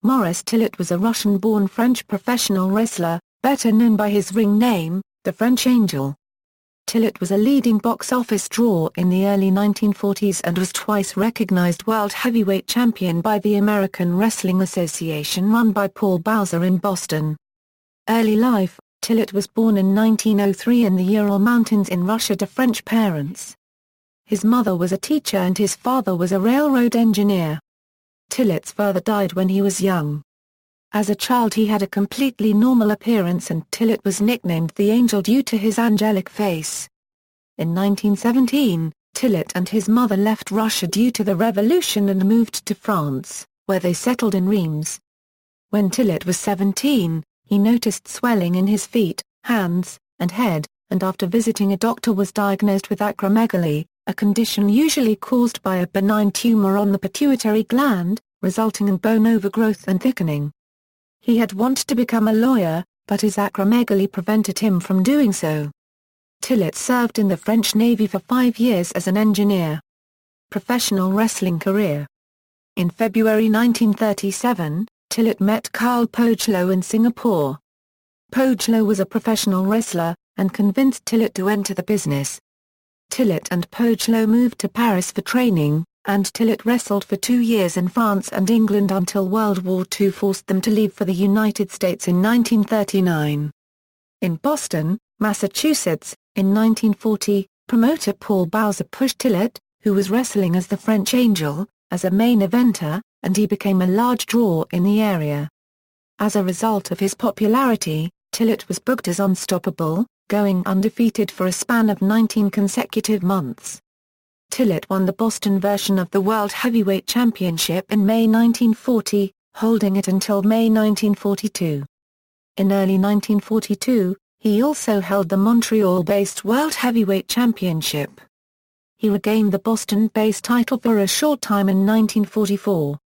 Maurice Tillet was a Russian-born French professional wrestler, better known by his ring name, the French Angel. Tillet was a leading box office draw in the early 1940s and was twice recognized world heavyweight champion by the American Wrestling Association run by Paul Bowser in Boston. Early life: Tillet was born in 1903 in the Ural Mountains in Russia to French parents. His mother was a teacher and his father was a railroad engineer. Tillet's father died when he was young. As a child he had a completely normal appearance and Tillet was nicknamed the Angel due to his angelic face. In 1917, Tillet and his mother left Russia due to the revolution and moved to France, where they settled in Reims. When Tillet was 17, he noticed swelling in his feet, hands, and head, and after visiting a doctor was diagnosed with acromegaly, a condition usually caused by a benign tumor on the pituitary gland, resulting in bone overgrowth and thickening. He had wanted to become a lawyer, but his acromegaly prevented him from doing so. Tillet served in the French Navy for 5 years as an engineer. Professional wrestling career. In February 1937, Tillet met Carl Pogelo in Singapore. Pogelo was a professional wrestler, and convinced Tillet to enter the business. Tillet and Pogelo moved to Paris for training, and Tillet wrestled for 2 years in France and England until World War II forced them to leave for the United States in 1939. In Boston, Massachusetts, in 1940, promoter Paul Bowser pushed Tillet, who was wrestling as the French Angel, as a main eventer, and he became a large draw in the area. As a result of his popularity, Tillet was booked as Unstoppable, going undefeated for a span of 19 consecutive months. Tillet won the Boston version of the World Heavyweight Championship in May 1940, holding it until May 1942. In early 1942, he also held the Montreal-based World Heavyweight Championship. He regained the Boston-based title for a short time in 1944.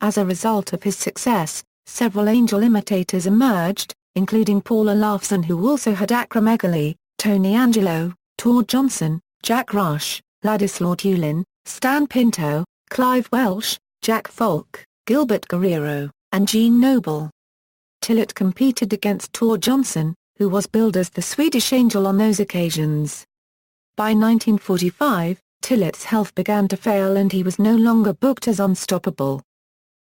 As a result of his success, several Angel imitators emerged, including Paula Laughlin, who also had acromegaly, Tony Angelo, Tor Johnson, Jack Rush, Ladislaw Tulin, Stan Pinto, Clive Welsh, Jack Falk, Gilbert Guerrero, and Gene Noble. Tillet competed against Tor Johnson, who was billed as the Swedish Angel on those occasions. By 1945, Tillet's health began to fail and he was no longer booked as Unstoppable.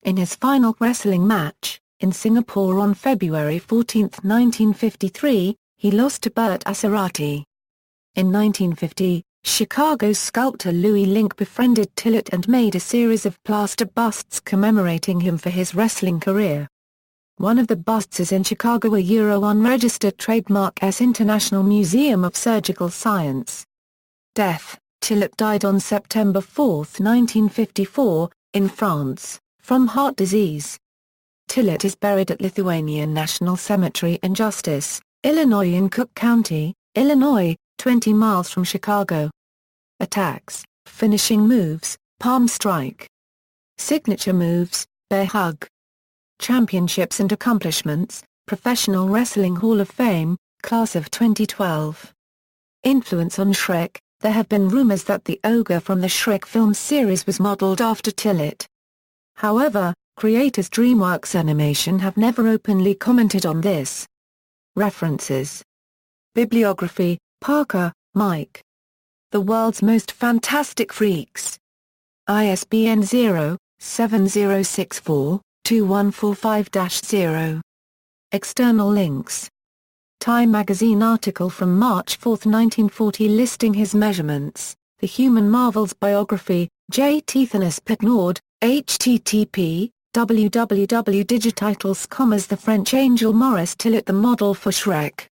In his final wrestling match, in Singapore on February 14, 1953, he lost to Bert Acerati. In 1950, Chicago's sculptor Louis Link befriended Tillet and made a series of plaster busts commemorating him for his wrestling career. One of the busts is in Chicago, a unregistered trademark S International Museum of Surgical Science. Death: Tillet died on September 4, 1954, in France, from heart disease. Tillet is buried at Lithuanian National Cemetery in Justice, Illinois in Cook County, Illinois, 20 miles from Chicago. Attacks, finishing moves, palm strike. Signature moves, bear hug. Championships and accomplishments, Professional Wrestling Hall of Fame, Class of 2012. Influence on Shrek: there have been rumors that the ogre from the Shrek film series was modeled after Tillet. However, creators DreamWorks Animation have never openly commented on this. References. Bibliography: Parker, Mike. The World's Most Fantastic Freaks. ISBN 0-7064-2145-0. External links. Time magazine article from March 4, 1940 listing his measurements, The Human Marvels biography, J. Tithonus Pitnord, http, www.digititles.com as The French Angel Maurice Tillet, the model for Shrek.